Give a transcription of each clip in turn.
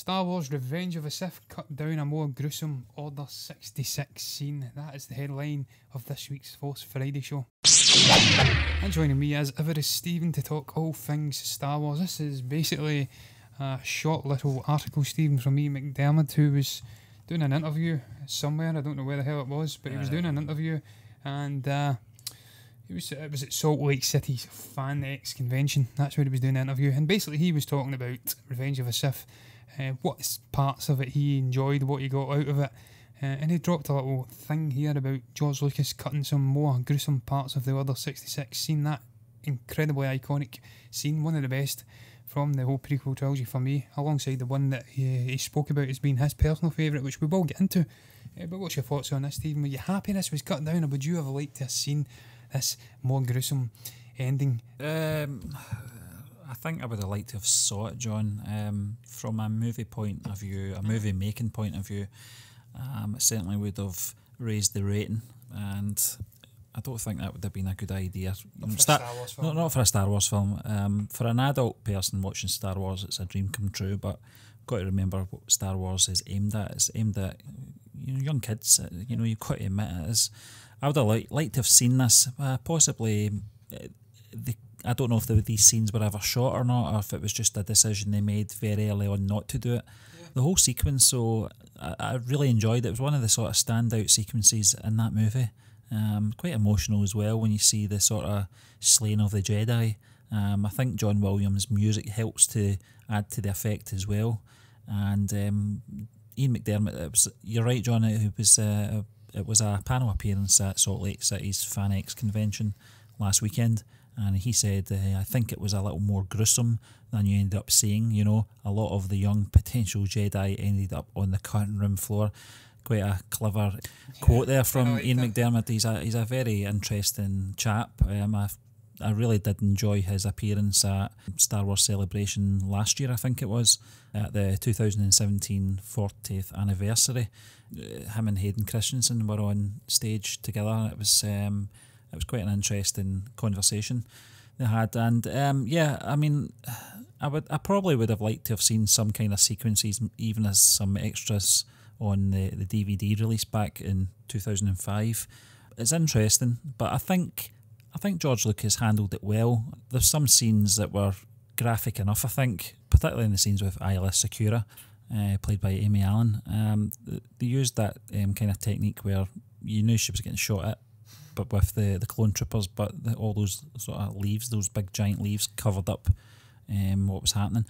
Star Wars Revenge of the Sith cut down a more gruesome Order 66 scene. That is the headline of this week's Force Friday show. And joining me as ever is Stephen to talk all things Star Wars. This is basically a short little article, Stephen, from me, McDiarmid, who was doing an interview somewhere. I don't know where the hell it was, but he was doing an interview, and it was at Salt Lake City's Fan X convention. That's where he was doing the interview, and basically he was talking about Revenge of the Sith. What parts of it he enjoyed, what he got out of it, and he dropped a little thing here about George Lucas cutting some more gruesome parts of the Order 66 scene. That incredibly iconic scene, one of the best from the whole prequel trilogy for me, alongside the one that he spoke about as being his personal favourite, which we will get into. But what's your thoughts on this, Stephen? Were you happy this was cut down, or would you have liked to have seen this more gruesome ending? I think I would have liked to have saw it, John. From a movie point of view, a movie making point of view, it certainly would have raised the rating, and I don't think that would have been a good idea. Not for a Star Wars film. For an adult person watching Star Wars, it's a dream come true, but got to remember what Star Wars is aimed at. It's aimed at young kids. You've got to admit it is. I would have liked to have seen this, possibly. I don't know if these scenes were ever shot or not, or if it was just a decision they made very early on not to do it. Yeah. The whole sequence, so I really enjoyed it. It was one of the sort of standout sequences in that movie. Quite emotional as well when you see the sort of slaying of the Jedi. I think John Williams' music helps to add to the effect as well. And Ian McDiarmid, you're right, John, it was a panel appearance at Salt Lake City's Fan X convention last weekend. And he said, I think it was a little more gruesome than you ended up seeing. A lot of the young potential Jedi ended up on the cutting room floor. Quite a clever quote there from Ian McDiarmid. He's a very interesting chap. I really did enjoy his appearance at Star Wars Celebration last year, I think it was, at the 2017 40th anniversary. Him and Hayden Christensen were on stage together. It was quite an interesting conversation they had, and I probably would have liked to have seen some kind of sequences, even as some extras on the DVD release back in 2005. It's interesting, but I think George Lucas handled it well. There's some scenes that were graphic enough, I think, particularly in the scenes with Ayla Secura, played by Amy Allen. They used that kind of technique where you knew she was getting shot at, but with the clone troopers, but all those sort of leaves, those big giant leaves covered up what was happening.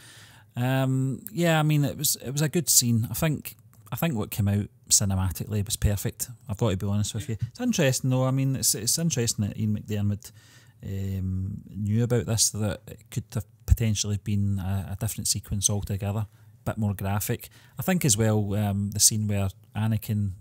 It was a good scene. I think what came out cinematically was perfect. I've got to be honest with you. It's interesting though. It's interesting that Ian McDiarmid knew about this, that it could have potentially been a different sequence altogether, a bit more graphic. I think as well the scene where Anakin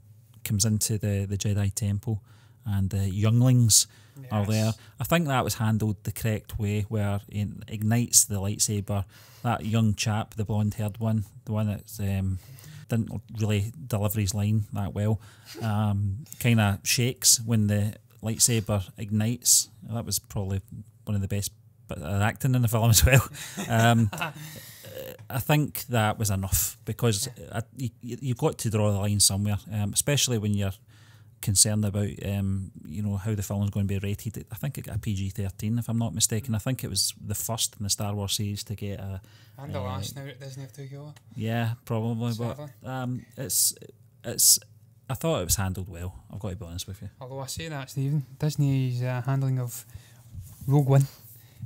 comes into the Jedi Temple and the younglings are there. I think that was handled the correct way, where it ignites the lightsaber. That young chap, the blonde-haired one, the one that didn't really deliver his line that well, kind of shakes when the lightsaber ignites. That was probably one of the best bits of acting in the film as well. I think that was enough, because you've got to draw the line somewhere, especially when you're concerned about how the film's going to be rated. I think it got a PG-13 if I'm not mistaken. I think it was the first in the Star Wars series to get a... And the last now at Disney have took over. Yeah, probably. Sadly. But I thought it was handled well, I've got to be honest with you. Although I say that, Stephen, Disney's handling of Rogue One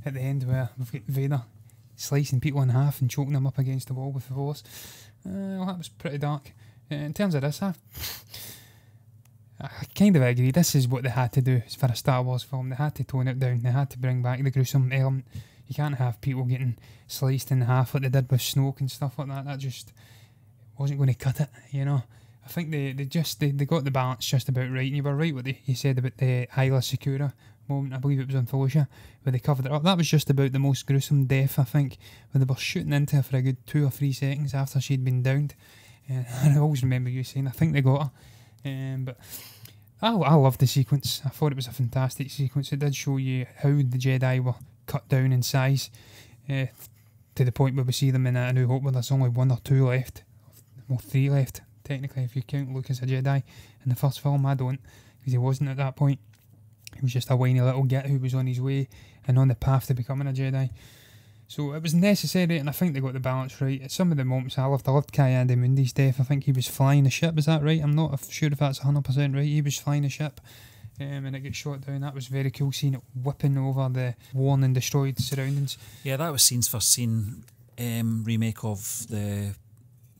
at the end, where we've got Vader slicing people in half and choking them up against the wall with the Force, that was pretty dark. In terms of this, I kind of agree. This is what they had to do for a Star Wars film. They had to tone it down. They had to bring back the gruesome element. You can't have people getting sliced in half like they did with Snoke and stuff like that. That just wasn't going to cut it, I think they got the balance just about right. And you were right what you said about the Ayla Secura moment. I believe it was on Felicia, where they covered it up. That was just about the most gruesome death, I think, where they were shooting into her for a good 2 or 3 seconds after she'd been downed. And I always remember you saying, I think they got her. But I loved the sequence. I thought it was a fantastic sequence. It did show you how the Jedi were cut down in size to the point where we see them in A New Hope where there's only 1 or 2 left. Well, 3 left, technically, if you count Luke as a Jedi in the first film. I don't, because he wasn't at that point. He was just a whiny little git who was on his way and on the path to becoming a Jedi. So it was necessary, and I think they got the balance right. At some of the moments I loved Ki-Adi-Mundi's death. I think he was flying a ship, is that right? I'm not sure if that's 100% right. He was flying a ship, and it got shot down. That was very cool, seeing it whipping over the worn and destroyed surroundings. Yeah, that was scenes for scene remake of the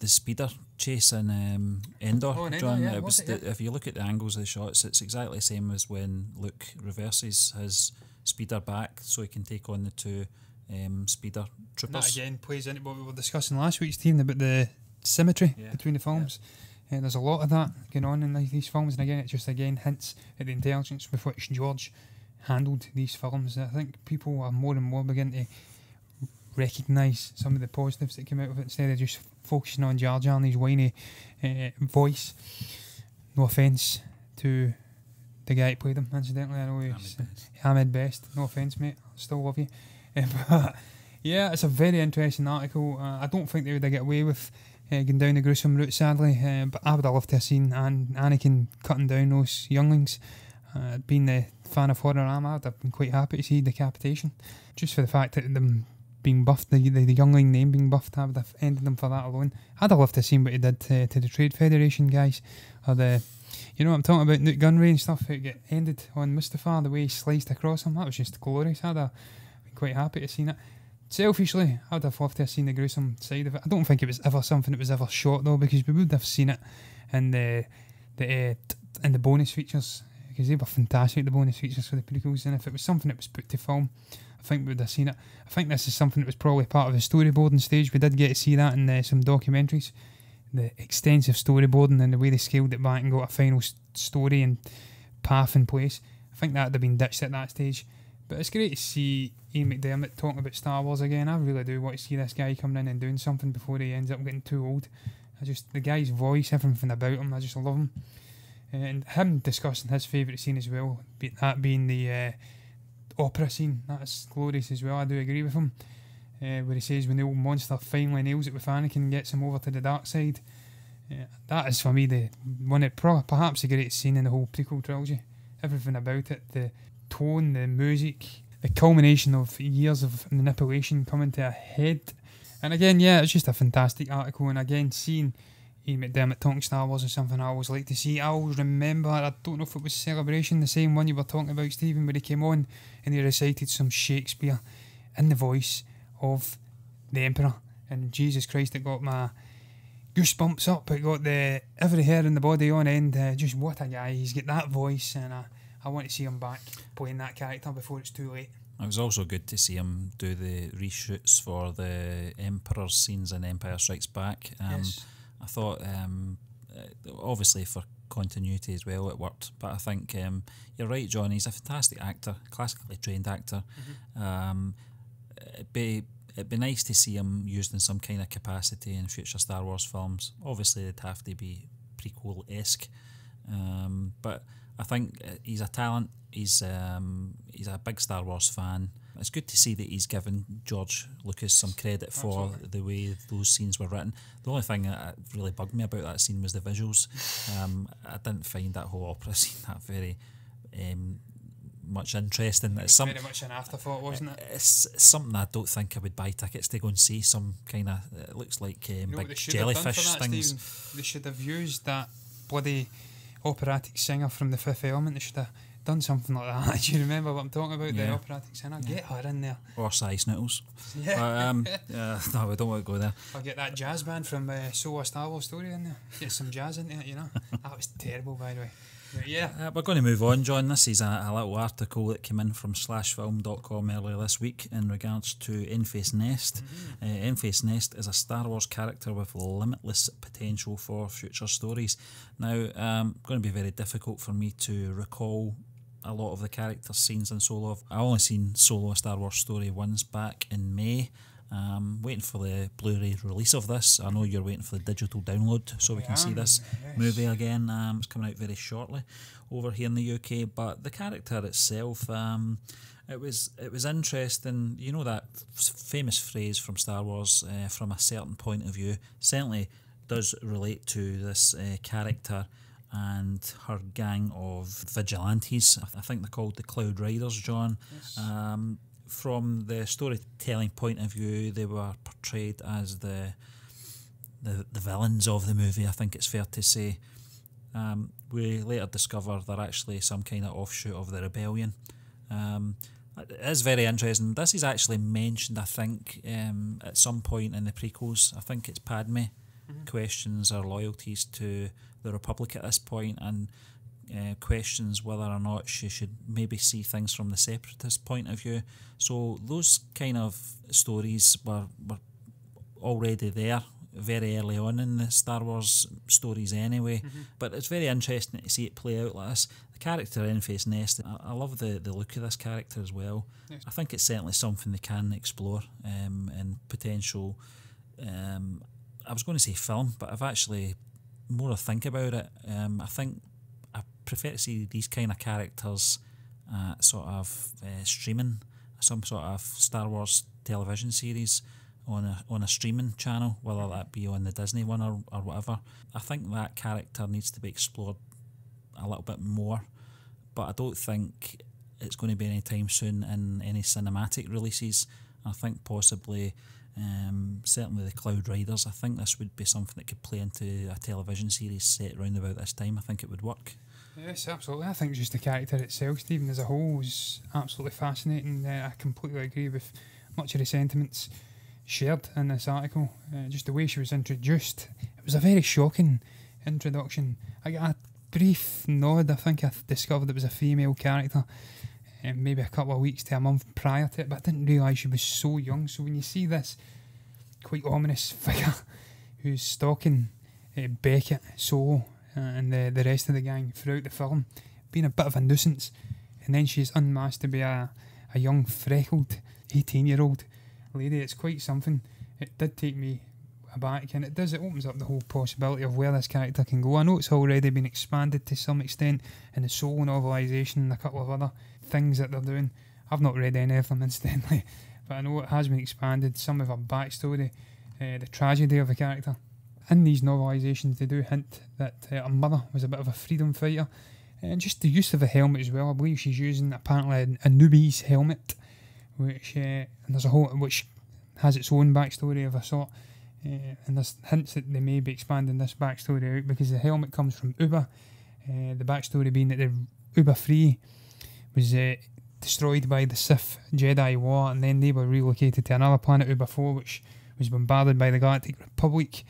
speeder chase in Endor. Oh, in Endor, John. yeah, It was yeah. if you look at the angles of the shots, it's exactly the same as when Luke reverses his speeder back so he can take on the 2 speeder troopers. That again plays into what we were discussing last week, Stephen, about the symmetry Yeah. between the films. There's a lot of that going on in these films, and again, it just hints at the intelligence with which George handled these films. I think people are more and more beginning to recognise some of the positives that came out of it instead of just focusing on Jar Jar and his whiny voice. No offence to the guy who played him, incidentally. I know he's Ahmed Best. No offence, mate. I still love you. But yeah, it's a very interesting article. I don't think they would get away with going down the gruesome route, sadly. But I would have loved to have seen Anakin cutting down those younglings. Being the fan of horror I am, I'd have been quite happy to see decapitation. Just for the fact that them being buffed, the youngling name being buffed, I would have ended them for that alone. I'd have loved to have seen what he did to the Trade Federation guys. Or you know what I'm talking about, Newt Gunray and stuff, it get ended on Mustafar, the way he sliced across him. That was just glorious. I'd have been quite happy to have seen it. Selfishly, I'd have loved to have seen the gruesome side of it. I don't think it was ever something that was ever shot though, because we would have seen it in the bonus features, because they were fantastic, the bonus features for the prequels. And if it was something that was put to film, I think we would have seen it. I think this is something that was probably part of the storyboarding stage. We did get to see that in some documentaries, the extensive storyboarding and the way they scaled it back and got a final story and path in place. I think that would have been ditched at that stage. But it's great to see Ian McDiarmid talking about Star Wars again. I really do want to see this guy coming in and doing something before he ends up getting too old. The guy's voice, everything about him, I just love him. And him discussing his favourite scene as well, that being the opera scene. That's glorious as well. I do agree with him. Where he says when the old monster finally nails it with Anakin and gets him over to the dark side. That is for me the one that perhaps the greatest scene in the whole prequel trilogy. Everything about it, the tone, the music, the culmination of years of manipulation coming to a head. And again, yeah, it's just a fantastic article. And again, seeing Ian McDiarmid talking Star Wars is something I always like to see. I always remember, I don't know if it was Celebration, the same one you were talking about, Stephen, where he came on and he recited some Shakespeare in the voice of the Emperor. And Jesus Christ, it got my goosebumps up. It got every hair in the body on end. Just what a guy. He's got that voice, and I want to see him back playing that character before it's too late. It was also good to see him do the reshoots for the Emperor scenes in Empire Strikes Back. Yes. I thought, obviously for continuity as well, it worked. But I think you're right, John. He's a fantastic actor, classically trained actor. Mm-hmm. It'd be nice to see him used in some kind of capacity in future Star Wars films. Obviously, it'd have to be prequel-esque, but I think he's a talent. He's a big Star Wars fan. It's good to see that he's given George Lucas some credit for the way those scenes were written. The only thing that really bugged me about that scene was the visuals. I didn't find that whole opera scene that very much interesting. It's very much an afterthought, wasn't it? It's something I don't think I would buy tickets to go and see. Some kind of, it looks like big jellyfish things. Stephen? They should have used that bloody operatic singer from The Fifth Element. They should have done something like that. Do you remember what I'm talking about? Yeah. The operatic singer. Get her in there. Or size noodles. Yeah. No, we don't want to go there. I'll get that jazz band from So a Star Wars Story in there. Get some jazz into it, you know. That was terrible, by the way. But yeah. We're going to move on, John. This is a little article that came in from slashfilm.com earlier this week in regards to Enfys Nest. Mm-hmm. Enfys Nest is a Star Wars character with limitless potential for future stories. Now, going to be very difficult for me to recall a lot of the character scenes in Solo. I only seen Solo: A Star Wars Story once back in May, Waiting for the Blu-ray release of this. I know you're waiting for the digital download so we can see this movie again. It's coming out very shortly over here in the UK. But the character itself, it was interesting. You know that famous phrase from Star Wars, from a certain point of view, certainly does relate to this character and her gang of vigilantes. I think they're called the Cloud Riders, John. Yes. From the storytelling point of view, they were portrayed as the villains of the movie, I think it's fair to say. We later discover they're actually some kind of offshoot of the rebellion. It is very interesting. This is actually mentioned, I think, at some point in the prequels. I think it's Padme questions her loyalties to the Republic at this point, and questions whether or not she should maybe see things from the Separatist point of view. So those kind of stories were already there very early on in the Star Wars stories anyway. But it's very interesting to see it play out like this. The character Enfys Nest, I love the look of this character as well. Yes. I think it's certainly something they can explore in potential, I was going to say film, but I've actually, more I think about it, I think I prefer to see these kind of characters sort of streaming some sort of Star Wars television series on a streaming channel, whether that be on the Disney one or whatever. I think that character needs to be explored a little bit more, but I don't think it's going to be any time soon in any cinematic releases. I think possibly, certainly the Cloud Riders, I think this would be something that could play into a television series set around about this time. I think it would work. Yes, absolutely. I think just the character itself, Stephen, as a whole, is absolutely fascinating. I completely agree with much of the sentiments shared in this article. Just the way she was introduced, it was a very shocking introduction. I got a brief nod. I think I discovered it was a female character maybe a couple of weeks to a month prior to it, but I didn't realise she was so young. So when you see this quite ominous figure who's stalking Beckett, Solo, and the rest of the gang throughout the film, being a bit of a nuisance, and then she's unmasked to be a young, freckled 18-year-old lady, it's quite something. It did take me aback, and it opens up the whole possibility of where this character can go. I know it's already been expanded to some extent in the Solo novelisation and a couple of other things that they're doing. I've not read any of them, incidentally, but I know it has been expanded. Some of her backstory, the tragedy of the character. In these novelisations, they do hint that her mother was a bit of a freedom fighter, and just the use of a helmet as well. I believe she's using apparently a newbie's helmet, which and there's a whole which has its own backstory of a sort. And there's hints that they may be expanding this backstory out because the helmet comes from Uba. The backstory being that the Uba 3 was destroyed by the Sith Jedi War, and then they were relocated to another planet, Uba 4, which was bombarded by the Galactic Republic,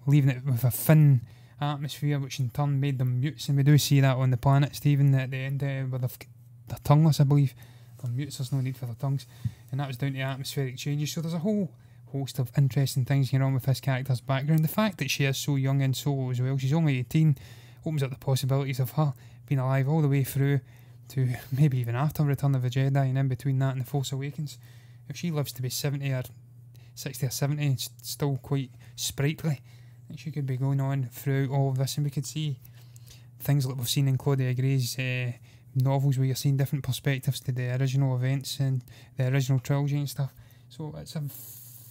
leaving it with a thin atmosphere, which in turn made them mutes. And we do see that on the planet, Stephen, at the end where they're tongueless, I believe. For mutes, there's no need for their tongues, and that was down to atmospheric changes. So there's a whole host of interesting things going on with this character's background. The fact that she is so young in Solo as well, she's only 18, opens up the possibilities of her being alive all the way through to maybe even after Return of the Jedi, and in between that and The Force Awakens. If she lives to be 70 or 60 or 70, it's still quite sprightly, and she could be going on throughout all of this, and we could see things like we've seen in Claudia Gray's novels, where you're seeing different perspectives to the original events and the original trilogy and stuff. So it's a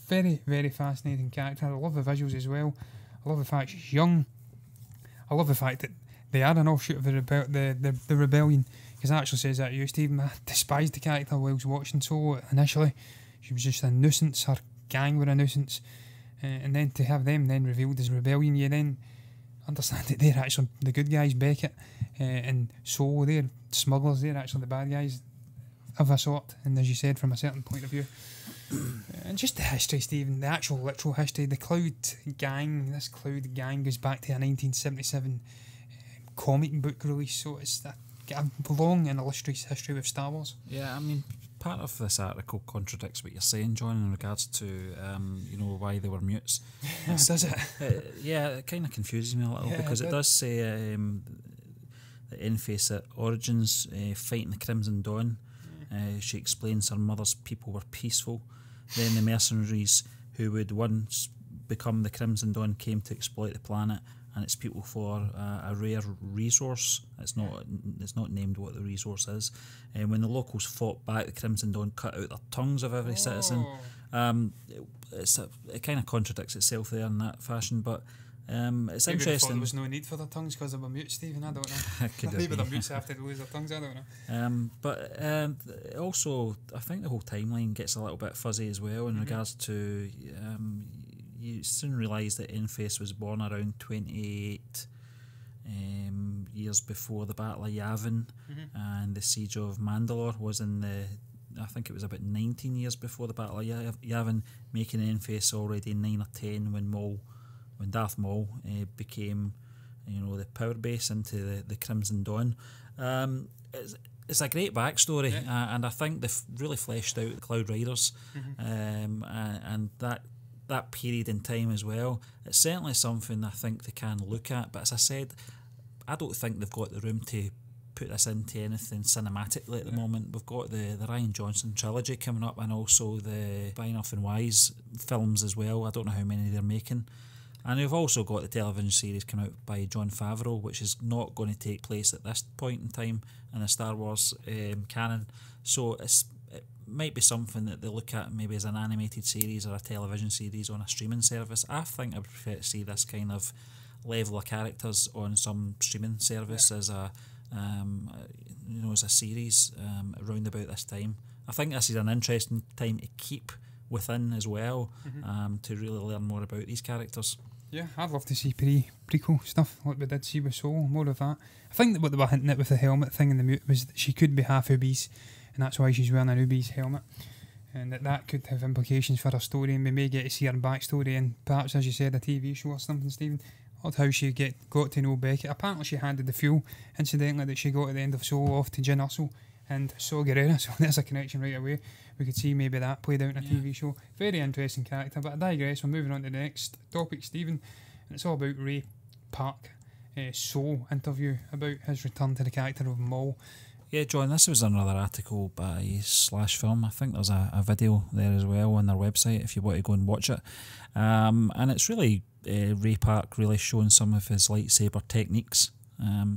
very, very fascinating character. I love the visuals as well. I love the fact she's young. I love the fact that they are an offshoot of the rebellion, because that actually says that to you, Stephen. I despised the character while I was watching Solo initially. She was just a nuisance. Her gang were a nuisance. And then to have them then revealed as rebellion, you then understand that they're actually the good guys, Beckett and Solo. They're smugglers. They're actually the bad guys of a sort, and as you said, from a certain point of view. And just the history, Stephen, the actual literal history. The Cloud Gang, this Cloud Gang goes back to a 1977 comic book release, so it's a long and illustrious history with Star Wars. Yeah, I mean, part of this article contradicts what you're saying, John, in regards to why they were mutes. Does it? Yeah, it kind of confuses me a little, because it does say that Enfys at Origins fighting the Crimson Dawn. She explains her mother's people were peaceful, then the mercenaries who would once become the Crimson Dawn came to exploit the planet and its people for a rare resource. It's not named what the resource is. And when the locals fought back, the Crimson Dawn cut out the tongues of every citizen. It kind of contradicts itself there in that fashion, but it's Maybe interesting. There was no need for their tongues because they were mute, Stephen. I don't know. Maybe the mutes have to lose their tongues. I don't know. But also, I think the whole timeline gets a little bit fuzzy as well in regards to. You soon realise that Enfys was born around 28 years before the Battle of Yavin, and the Siege of Mandalore was I think it was about 19 years before the Battle of Yavin, making Enfys already 9 or 10 when Darth Maul became, the power base into the Crimson Dawn. It's a great backstory, and I think they've really fleshed out the Cloud Riders, and that period in time as well. It's certainly something I think they can look at, but as I said, I don't think they've got the room to put this into anything cinematically at the moment. We've got the Rian Johnson trilogy coming up, and also the Benioff and Weiss films as well. I don't know how many they're making. And we've also got the television series coming out by Jon Favreau, which is not going to take place at this point in time in the Star Wars canon. So it might be something that they look at maybe as an animated series or a television series on a streaming service. I think I would prefer to see this kind of level of characters on some streaming service as a as a series around about this time. I think this is an interesting time to keep within as well, to really learn more about these characters. Yeah, I'd love to see prequel stuff like we did see with Soul, more of that. I think that what they were hinting at with the helmet thing in the mute was that she could be half Ubi's, and that's why she's wearing an Ubi's helmet, and that could have implications for her story, and we may get to see her backstory, and perhaps, as you said, a TV show or something, Stephen. Odd how she got to know Beckett. Apparently she handed the fuel, incidentally, that she got at the end of Soul off to Jyn Erso and Saw Gerrera, so there's a connection right away. We could see maybe that played out in a TV show. Very interesting character, but I digress. We're moving on to the next topic, Stephen, and it's all about Ray Park Soul interview about his return to the character of Maul. Yeah, John, this was another article by Slash Film. I think there's a video there as well on their website if you want to go and watch it. And it's really Ray Park really showing some of his lightsaber techniques.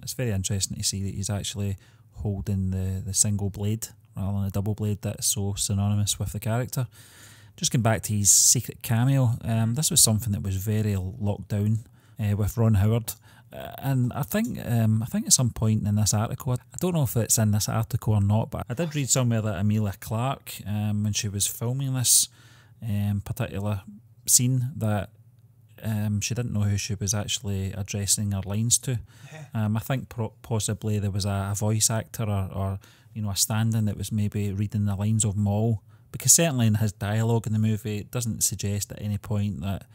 It's very interesting to see that he's actually holding the single blade rather than a double blade that's so synonymous with the character. Just going back to his secret cameo, this was something that was very locked down with Ron Howard. And I think at some point in this article, I don't know if it's in this article or not, but I did read somewhere that Emilia Clarke, when she was filming this particular scene, that she didn't know who she was actually addressing her lines to. I think possibly there was a voice actor or a stand-in that was maybe reading the lines of Maul, because certainly in his dialogue in the movie it doesn't suggest at any point that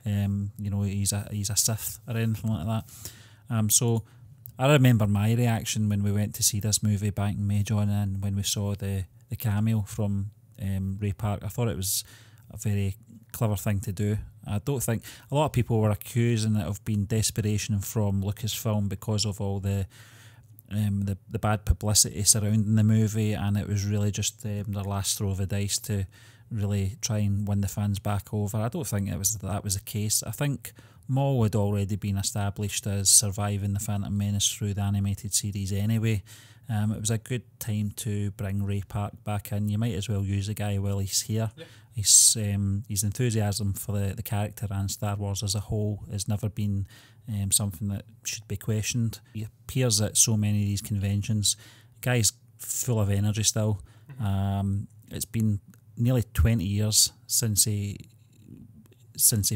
he's a Sith or anything like that. So I remember my reaction when we went to see this movie back in May, John, and when we saw the cameo from Ray Park. I thought it was a very clever thing to do. I don't think a lot of people were accusing it of being desperation from Lucasfilm because of all the bad publicity surrounding the movie, and it was really just their last throw of the dice to really try and win the fans back over. I don't think that was the case. I think Maul had already been established as surviving the Phantom Menace through the animated series anyway. It was a good time to bring Ray Park back in. You might as well use the guy while he's here. Yep. His enthusiasm for the character and Star Wars as a whole has never been something that should be questioned. He appears at so many of these conventions. The guy's full of energy still. It's been nearly 20 years since he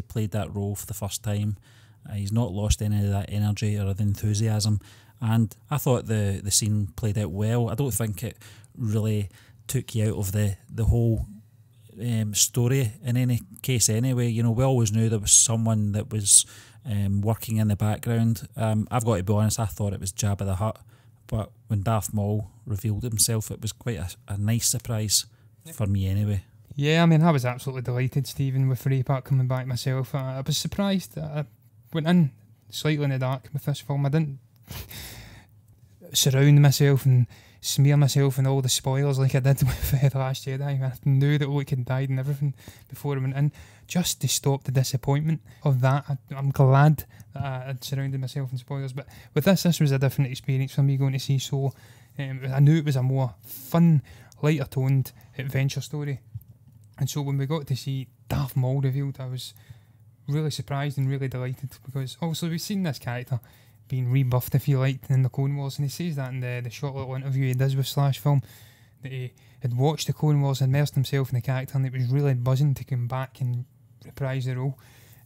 played that role for the first time. He's not lost any of that energy or the enthusiasm, and I thought the scene played out well. I don't think it really took you out of the whole story in any case anyway. We always knew there was someone that was working in the background. I've got to be honest, I thought it was Jabba the Hutt, but when Darth Maul revealed himself, it was quite a nice surprise for me anyway. Yeah, I mean, I was absolutely delighted, Stephen, with Ray Park coming back myself. I was surprised. I went in slightly in the dark with this film. I didn't surround myself and smear myself in all the spoilers like I did with The Last Jedi. I knew that Luke had died and everything before I went in, just to stop the disappointment of that. I'm glad that I'd surrounded myself in spoilers, but with this was a different experience for me going to see Solo. I knew it was a more fun, lighter toned adventure story, and so when we got to see Darth Maul revealed, I was really surprised and really delighted, because obviously we've seen this character being rebuffed, if you like, in the Clone Wars, and he says that in the short little interview he does with Slash Film, that he had watched the Clone Wars, immersed himself in the character, and it was really buzzing to come back and reprise the role.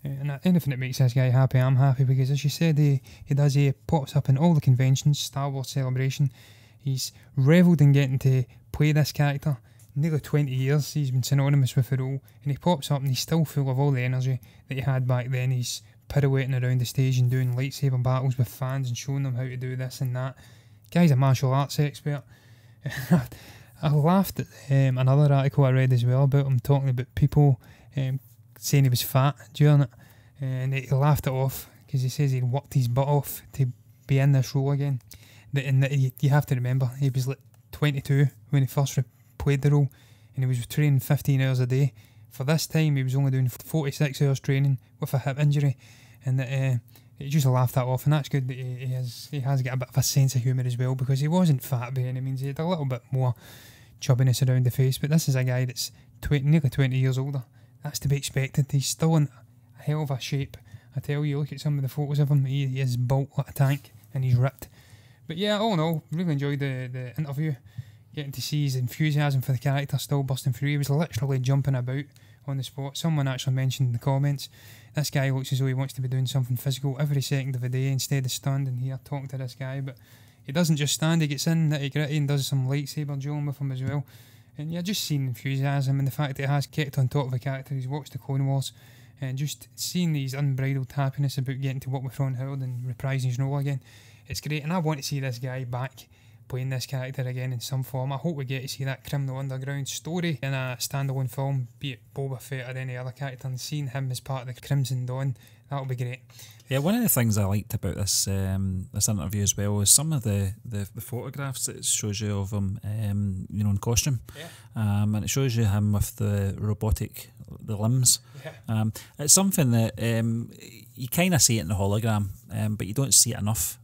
And anything that makes this guy happy, I'm happy, because as you said, he pops up in all the conventions, Star Wars Celebration. He's revelled in getting to play this character. Nearly 20 years he's been synonymous with the role, and he pops up and he's still full of all the energy that he had back then. He's pirouetting around the stage and doing lightsaber battles with fans and showing them how to do this and that. Guy's a martial arts expert. I laughed at another article I read as well about him talking about people saying he was fat during it, and he laughed it off because he says he'd worked his butt off to be in this role again. And that you have to remember, he was like 22 when he first played the role, and he was training 15 hours a day. For this time he was only doing 46 hours training with a hip injury, and that he just laughed that off, and that's good that he has got a bit of a sense of humour as well, because he wasn't fat by any means. He had a little bit more chubbiness around the face, but this is a guy that's nearly 20 years older. That's to be expected. He's still in a hell of a shape. I tell you, look at some of the photos of him, he is built like a tank and he's ripped. But yeah, all in all, really enjoyed the interview, getting to see his enthusiasm for the character still bursting through. He was literally jumping about on the spot. Someone actually mentioned in the comments, this guy looks as though he wants to be doing something physical every second of the day instead of standing here talking to this guy. But he doesn't just stand, he gets in nitty gritty and does some lightsaber dueling with him as well. And yeah, just seeing enthusiasm and the fact that he has kept on top of a character. He's watched the Clone Wars, and just seeing these unbridled happiness about getting to work with Ron Howard and reprising his role again. It's great, and I want to see this guy back playing this character again in some form. I hope we get to see that Criminal Underground story in a standalone film, be it Boba Fett or any other character, and seeing him as part of the Crimson Dawn, that'll be great. Yeah, one of the things I liked about this this interview as well is some of the photographs that it shows you of him, in costume, and it shows you him with the limbs. Yeah. It's something that you kind of see it in the hologram, but you don't see it enough.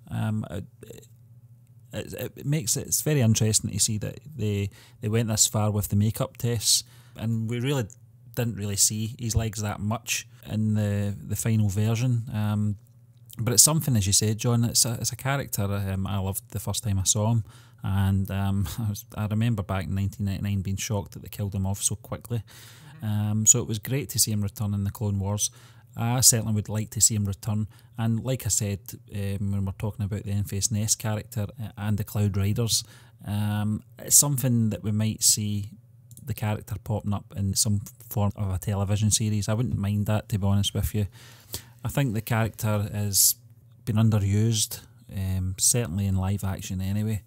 It makes it's very interesting to see that they went this far with the makeup tests, and we really didn't really see his legs that much in the final version. But it's something, as you said, John, it's a character I loved the first time I saw him, and I remember back in 1999 being shocked that they killed him off so quickly. So it was great to see him return in the Clone Wars. I certainly would like to see him return, and like I said when we're talking about the Enfys Nest character and the Cloud Riders, it's something that we might see the character popping up in some form of a television series. I wouldn't mind that, to be honest with you. I think the character has been underused, certainly in live action anyway,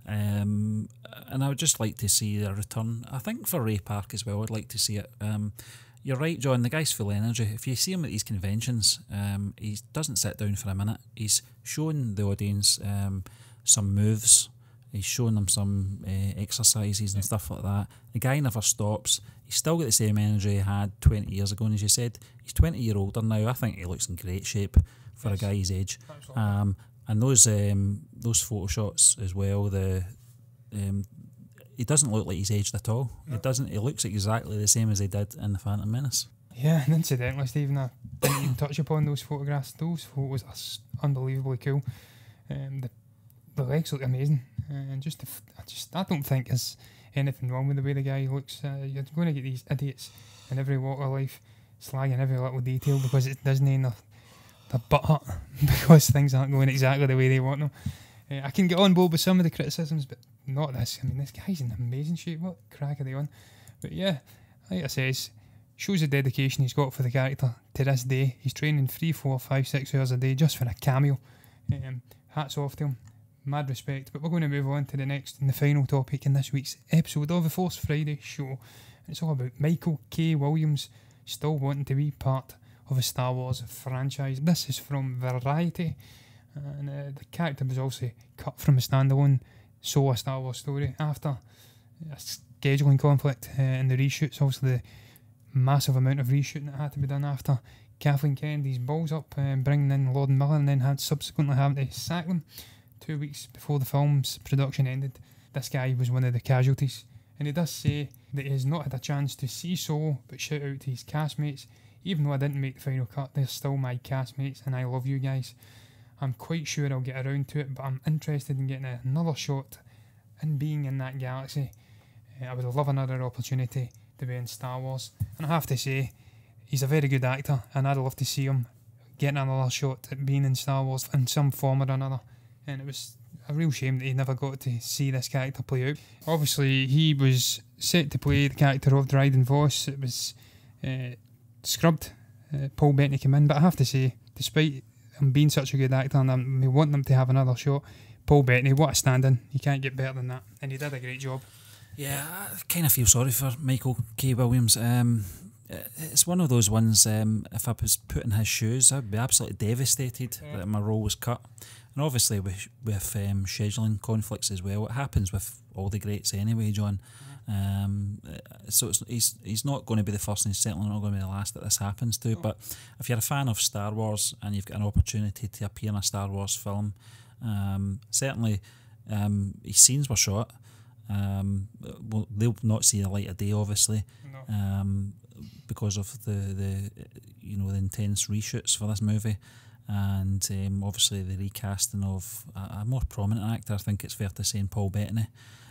and I would just like to see a return. I think for Ray Park as well, I'd like to see it. You're right, John, the guy's full of energy. If you see him at these conventions, he doesn't sit down for a minute. He's showing the audience some moves. He's showing them some exercises and stuff like that. The guy never stops. He's still got the same energy he had 20 years ago, and as you said, he's 20 years older now. I think he looks in great shape for a guy his age. And those photo shots as well, he doesn't look like he's aged at all. No. He looks exactly the same as he did in The Phantom Menace. Yeah, and incidentally, Stephen, I didn't even touch upon those photographs. Those photos are unbelievably cool. The legs look amazing, and I don't think there's anything wrong with the way the guy looks. You're going to get these idiots in every walk of life slagging every little detail because it's Disney and they're butthurt because things aren't going exactly the way they want them. I can get on board with some of the criticisms, but not this. I mean, this guy's in amazing shape. What crack are they on? But yeah, like I says, shows the dedication he's got for the character to this day. He's training 3, 4, 5, 6 hours a day just for a cameo. Hats off to him. Mad respect. But we're going to move on to the next and the final topic in this week's episode of the Force Friday show. It's all about Michael K. Williams still wanting to be part of a Star Wars franchise. This is from Variety, and the character was also cut from a standalone sew a Star Wars story after a scheduling conflict in the reshoots. Obviously, the massive amount of reshooting that had to be done after Kathleen Kennedy's balls up, bringing in Lord and Miller, and then had subsequently having to sack them 2 weeks before the film's production ended. This guy was one of the casualties, and he does say that he has not had a chance to see Solo, but shout out to his castmates. Even though I didn't make the final cut, they're still my castmates, and I love you guys. I'm quite sure I'll get around to it, but I'm interested in getting another shot and being in that galaxy. I would love another opportunity to be in Star Wars, and I have to say, he's a very good actor, and I'd love to see him getting another shot at being in Star Wars in some form or another. And it was a real shame that he never got to see this character play out. Obviously, he was set to play the character of Dryden Voss. It was scrubbed. Paul Bettany came in, but I have to say, despite him being such a good actor and me wanting him to have another shot, Paul Bettany, what a stand-in. You can't get better than that, and he did a great job. Yeah, I kind of feel sorry for Michael K. Williams. It's one of those ones, if I was put in his shoes, I'd be absolutely devastated that my role was cut. And obviously with scheduling conflicts as well, it happens with all the greats anyway, John. So he's not going to be the first, and he's certainly not going to be the last that this happens to. But if you're a fan of Star Wars and you've got an opportunity to appear in a Star Wars film, certainly his scenes were shot. Well, they'll not see the light of day, obviously, because of the intense reshoots for this movie. And obviously the recasting of a more prominent actor, I think it's fair to say, in Paul Bettany.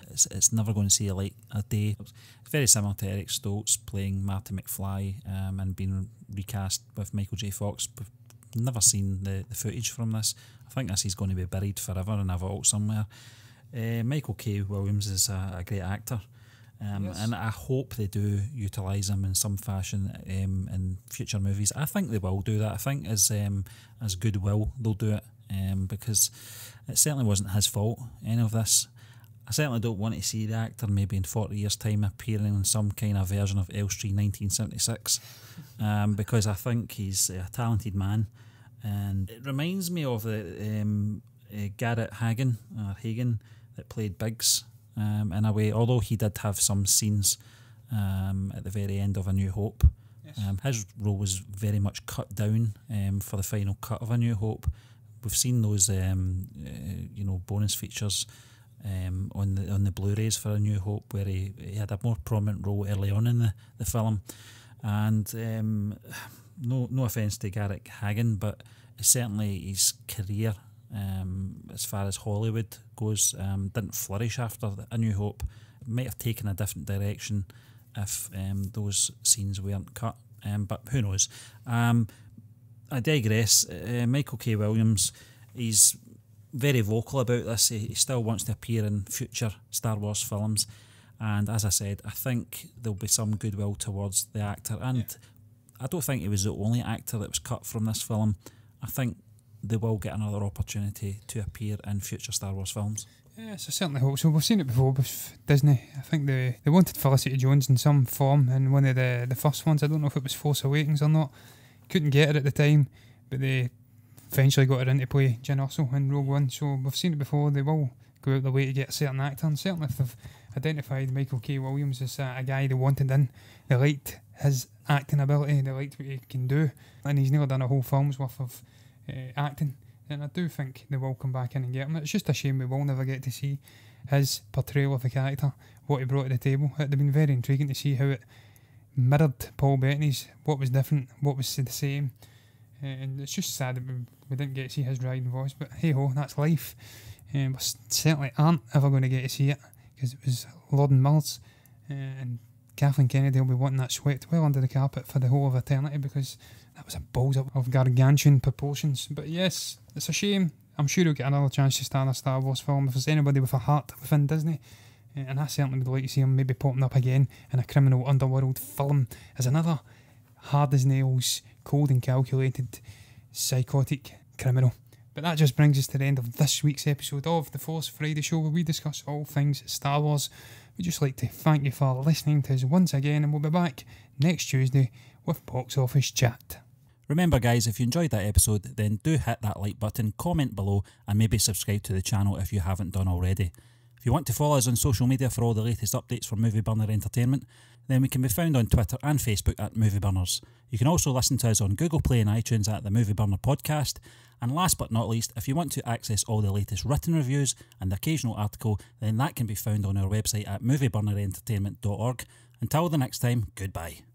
It's never going to see a light of day. It's very similar to Eric Stoltz playing Marty McFly and being recast with Michael J. Fox. We've never seen the footage from this. I think this is going to be buried forever in a vault somewhere. Michael K. Williams is a great actor. Yes. And I hope they do utilise him in some fashion in future movies. I think they will do that. I think as goodwill they'll do it, because it certainly wasn't his fault, any of this. I certainly don't want to see the actor maybe in 40 years' time appearing in some kind of version of Elstree 1976, because I think he's a talented man. And it reminds me of the Garrett Hagen that played Biggs. In a way, although he did have some scenes at the very end of A New Hope. Yes. His role was very much cut down for the final cut of A New Hope. We've seen those bonus features on the Blu-rays for A New Hope, where he had a more prominent role early on in the film. And no offence to Garrett Hagen, but certainly his career, as far as Hollywood goes, didn't flourish after A New Hope. It might have taken a different direction if those scenes weren't cut, but who knows. I digress. Michael K. Williams, he's very vocal about this. He still wants to appear in future Star Wars films, and as I said, I think there'll be some goodwill towards the actor, and I don't think he was the only actor that was cut from this film. I think they will get another opportunity to appear in future Star Wars films. Yes, I certainly hope so. We've seen it before with Disney. I think they wanted Felicity Jones in some form in one of the first ones. I don't know if it was Force Awakens or not. Couldn't get her at the time, but they eventually got her in to play Jyn Erso in Rogue One. So we've seen it before. They will go out their way to get a certain actor, and certainly if they've identified Michael K. Williams as a guy they wanted in, they liked his acting ability, they liked what he can do, and he's nearly done a whole film's worth of acting, and I do think they will come back in and get him. It's just a shame we will never get to see his portrayal of the character, what he brought to the table. It would have been very intriguing to see how it mirrored Paul Bettany's, what was different, what was the same, and it's just sad that we didn't get to see his riding voice, but hey ho, that's life. We certainly aren't ever going to get to see it, because it was Lord and Miller's, and Kathleen Kennedy will be wanting that swept well under the carpet for the whole of eternity, because that was a balls up of gargantuan proportions. But yes, it's a shame. I'm sure he'll get another chance to star in a Star Wars film if there's anybody with a heart within Disney, and I certainly would like to see him maybe popping up again in a criminal underworld film as another hard as nails, cold and calculated, psychotic criminal. But that just brings us to the end of this week's episode of the Force Friday Show, where we discuss all things Star Wars. We'd just like to thank you for listening to us once again, and we'll be back next Tuesday with Box Office Chat. Remember guys, if you enjoyed that episode, then do hit that like button, comment below, and maybe subscribe to the channel if you haven't done already. If If you want to follow us on social media for all the latest updates from Movie Burner Entertainment, then we can be found on Twitter and Facebook at Movie Burners. You can also listen to us on Google Play and iTunes at the Movie Burner Podcast. And last but not least, if you want to access all the latest written reviews and the occasional article, then that can be found on our website at movieburnerentertainment.org. Until the next time, goodbye.